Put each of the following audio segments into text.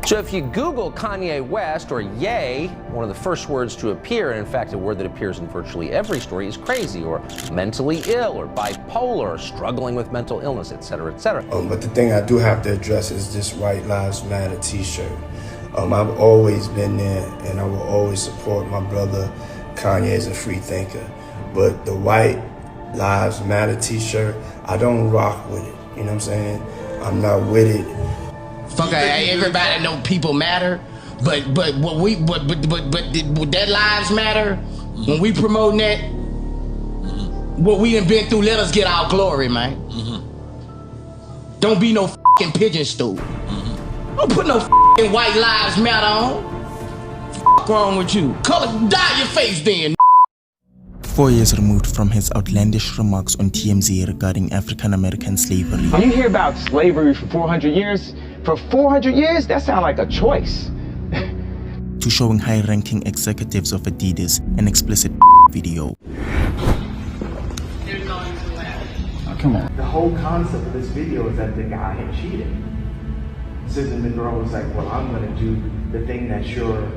So if you Google Kanye West or Ye, one of the first words to appear, and in fact a word that appears in virtually every story, is crazy or mentally ill or bipolar or struggling with mental illness, etc., etc. But the thing I do have to address is this White Lives Matter t-shirt. I've always been there and I will always support my brother Kanye as a free thinker. But the White Lives Matter t-shirt, I don't rock with it. You know what I'm saying? I'm not with it. Fuck, everybody know people matter, but that lives matter. When we promoting that, what we done been through, let us get our glory, man. Don't be no fucking pigeon stool. Don't put no fucking White Lives Matter on. Fuck wrong with you? Color, dye your face then. 4 years removed from his outlandish remarks on TMZ regarding African-American slavery. You hear about slavery for 400 years? For 400 years, that sounds like a choice. To showing high-ranking executives of Adidas an explicit video. Oh, come on. The whole concept of this video is that the guy had cheated. So then the girl was like, well, I'm gonna do the thing that's your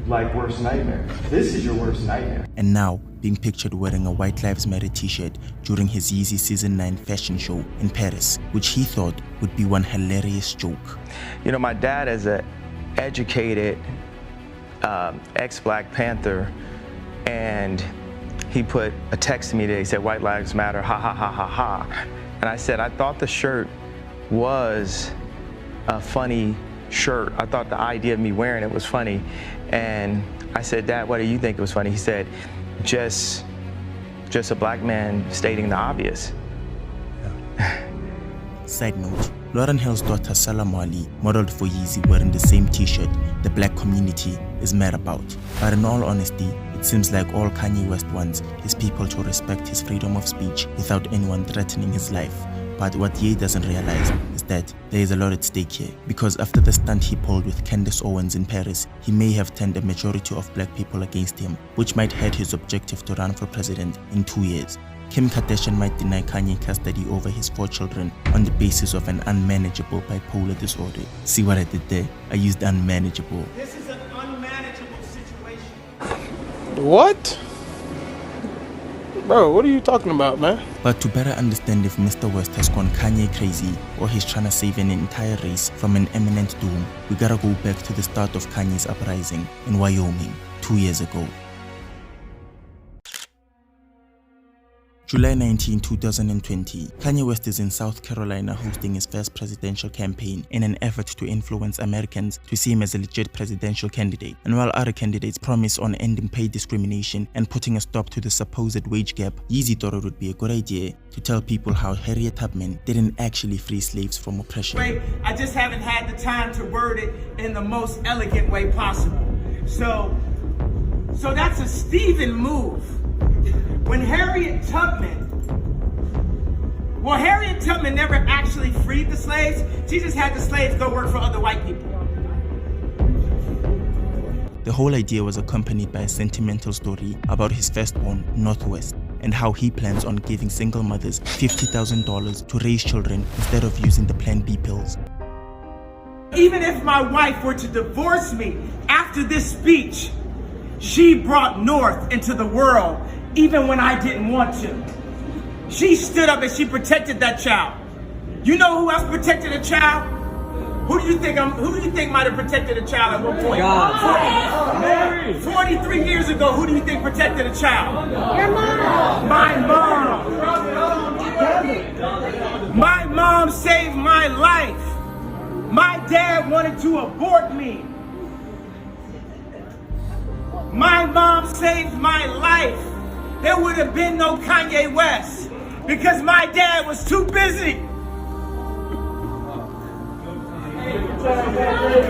worst nightmare. This is your worst nightmare. And now, being pictured wearing a White Lives Matter t-shirt during his Yeezy Season 9 fashion show in Paris, which he thought would be one hilarious joke. You know, my dad is an educated ex-Black Panther, and he put a text to me today. He said, White Lives Matter, ha ha ha ha ha. And I said, I thought the shirt was a funny shirt. I thought the idea of me wearing it was funny. And I said, Dad, what do you think it was funny? He said, just a Black man stating the obvious. Side note, Lauryn Hill's daughter Salam Ali modeled for Yeezy wearing the same t-shirt the Black community is mad about. But in all honesty, it seems like all Kanye West wants is people to respect his freedom of speech without anyone threatening his life. But what Ye doesn't realize is that there is a lot at stake here, because after the stunt he pulled with Candance Owens in Paris, he may have turned a majority of Black people against him, which might hurt his objective to run for president in 2 years. Kim Kardashian might deny Kanye custody over his 4 children on the basis of an unmanageable bipolar disorder. See what I did there? I used unmanageable. This is an unmanageable situation. What? Bro, what are you talking about, man? But to better understand if Mr. West has gone Kanye crazy or he's trying to save an entire race from an imminent doom, we gotta go back to the start of Kanye's uprising in Wyoming 2 years ago. July 19, 2020, Kanye West is in South Carolina hosting his first presidential campaign in an effort to influence Americans to see him as a legit presidential candidate. And while other candidates promise on ending pay discrimination and putting a stop to the supposed wage gap, Yeezy thought it would be a good idea to tell people how Harriet Tubman didn't actually free slaves from oppression. I just haven't had the time to word it in the most elegant way possible. So that's a Stephen move. When Harriet Tubman never actually freed the slaves. She just had the slaves go work for other white people. The whole idea was accompanied by a sentimental story about his firstborn, Northwest, and how he plans on giving single mothers $50,000 to raise children instead of using the Plan B pills. Even if my wife were to divorce me after this speech, she brought North into the world even when I didn't want to. She stood up and she protected that child. You know who else protected a child? Who do you think might have protected a child at one point? God. 43 years ago, who do you think protected a child? Your mom. My mom. My mom saved my life. My dad wanted to abort me. My mom saved my life. There would have been no Kanye West because my dad was too busy.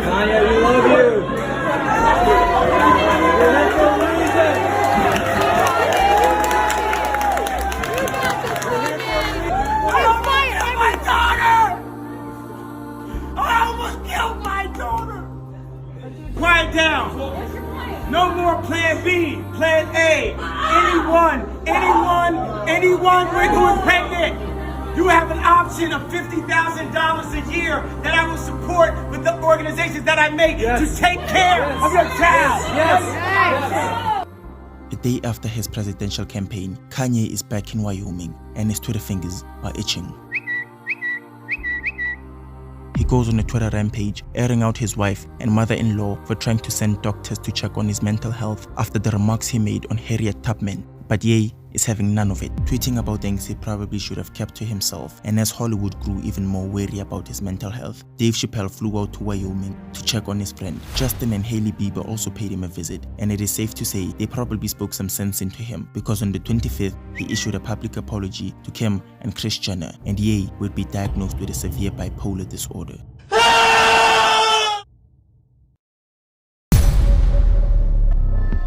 Kanye, we love you. My daughter! I almost killed my daughter. Quiet down. No more Plan B, Plan A. Anyone who is pregnant. You have an option of $50,000 a year that I will support with the organizations that I make to take care of your child. A day after his presidential campaign, Kanye is back in Wyoming and his Twitter fingers are itching. He goes on a Twitter rampage, airing out his wife and mother-in-law for trying to send doctors to check on his mental health after the remarks he made on Harriet Tubman. But Ye is having none of it, tweeting about things he probably should have kept to himself. And as Hollywood grew even more wary about his mental health, Dave Chappelle flew out to Wyoming to check on his friend. Justin and Hailey Bieber also paid him a visit, and it is safe to say they probably spoke some sense into him, because on the 25th, he issued a public apology to Kim and Kris Jenner, and Ye would be diagnosed with a severe bipolar disorder.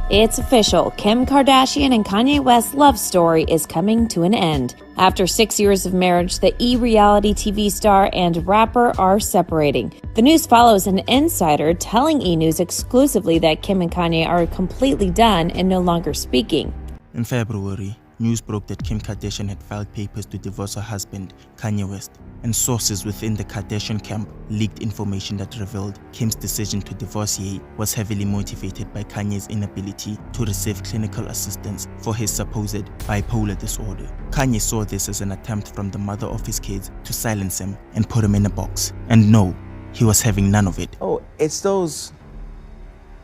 It's official. Kim Kardashian and Kanye West's love story is coming to an end. After 6 years of marriage, the e-reality TV star and rapper are separating. The news follows an insider telling E! News exclusively that Kim and Kanye are completely done and no longer speaking. In February, news broke that Kim Kardashian had filed papers to divorce her husband, Kanye West, and sources within the Kardashian camp leaked information that revealed Kim's decision to divorce Ye was heavily motivated by Kanye's inability to receive clinical assistance for his supposed bipolar disorder. Kanye saw this as an attempt from the mother of his kids to silence him and put him in a box. And no, he was having none of it. Oh, it's those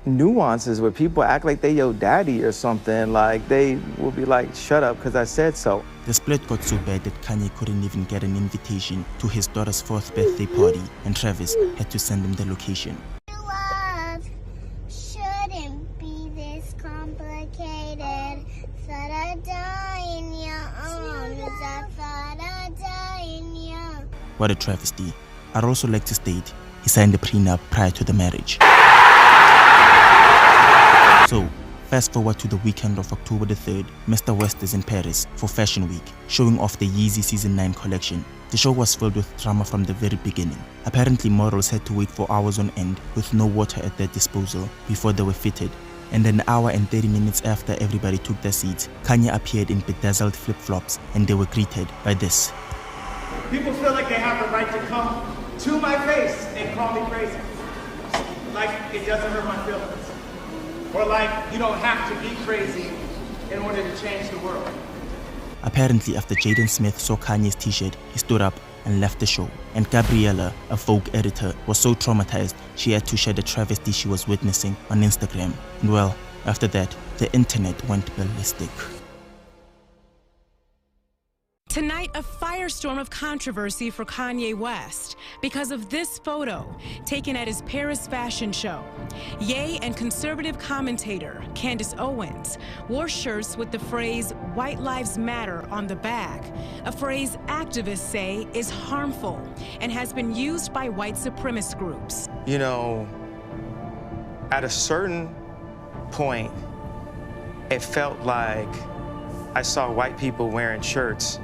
nuances where people act like they your daddy or something. Like they will be like, shut up because I said so. The split got so bad that Kanye couldn't even get an invitation to his daughter's 4th birthday party, and Travis had to send him the location. Love shouldn't be this complicated. Thought I'd die in your arms. I thought I'd die in your... What a travesty. I'd also like to state he signed a prenup prior to the marriage. So, fast forward to the weekend of October the 3rd, Mr. West is in Paris for Fashion Week, showing off the Yeezy Season 9 collection. The show was filled with drama from the very beginning. Apparently, models had to wait for hours on end with no water at their disposal before they were fitted. And an hour and 30 minutes after everybody took their seats, Kanye appeared in bedazzled flip-flops and they were greeted by this. People feel like they have the right to come to my face and call me crazy. Like it doesn't hurt my feelings. Or like you don't have to be crazy in order to change the world. Apparently, after Jaden Smith saw Kanye's t-shirt, he stood up and left the show. And Gabriella, a Vogue editor, was so traumatized she had to share the travesty she was witnessing on Instagram. And well, after that, the internet went ballistic. Tonight, a firestorm of controversy for Kanye West because of this photo taken at his Paris fashion show. Ye and conservative commentator Candance Owens wore shirts with the phrase "White Lives Matter" on the back, a phrase activists say is harmful and has been used by white supremacist groups. You know, at a certain point, it felt like I saw white people wearing shirts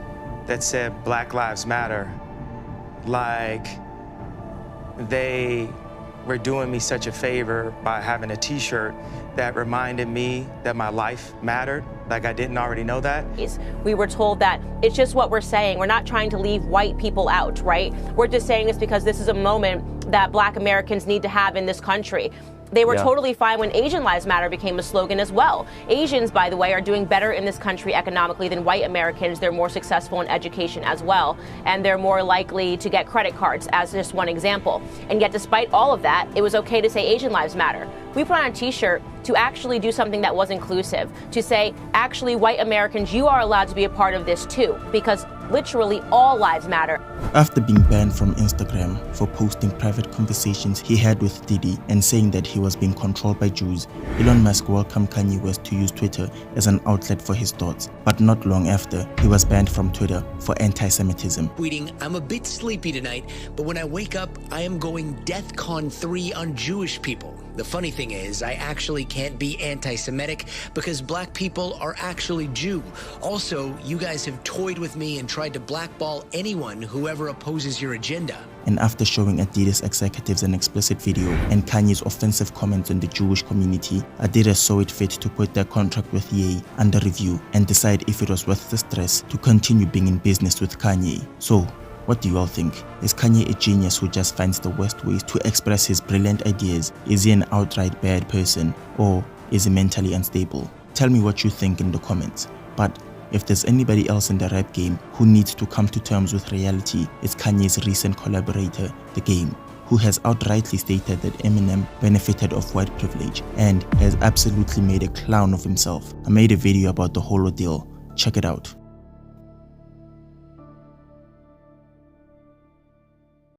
that said Black Lives Matter, like they were doing me such a favor by having a t-shirt that reminded me that my life mattered, like I didn't already know that. We were told that it's just what we're saying. We're not trying to leave white people out, right? We're just saying this because this is a moment that Black Americans need to have in this country. They were totally fine when Asian Lives Matter became a slogan as well. Asians, by the way, are doing better in this country economically than white Americans. They're more successful in education as well, and they're more likely to get credit cards, as just one example. And yet, despite all of that, it was okay to say Asian Lives Matter. We put on a t-shirt to actually do something that was inclusive, to say, actually, white Americans, you are allowed to be a part of this too, because literally all lives matter. After being banned from Instagram for posting private conversations he had with Diddy and saying that he was being controlled by Jews, Elon Musk welcomed Kanye West to use Twitter as an outlet for his thoughts. But not long after, he was banned from Twitter for anti-Semitism. Tweeting, "I'm a bit sleepy tonight, but when I wake up, I am going DEFCON 3 on Jewish people. The funny thing is, I actually can't be anti-Semitic because black people are actually Jew. Also, you guys have toyed with me and tried to blackball anyone who ever opposes your agenda." and after showing Adidas executives an explicit video and Kanye's offensive comments on the Jewish community, Adidas saw it fit to put their contract with Ye under review and decide if it was worth the stress to continue being in business with Kanye. So, what do you all think? Is Kanye a genius who just finds the worst ways to express his brilliant ideas? Is he an outright bad person? Or is he mentally unstable? Tell me what you think in the comments. But if there's anybody else in the rap game who needs to come to terms with reality, it's Kanye's recent collaborator, The Game, who has outrightly stated that Eminem benefited of white privilege and has absolutely made a clown of himself. I made a video about the whole ordeal. Check it out.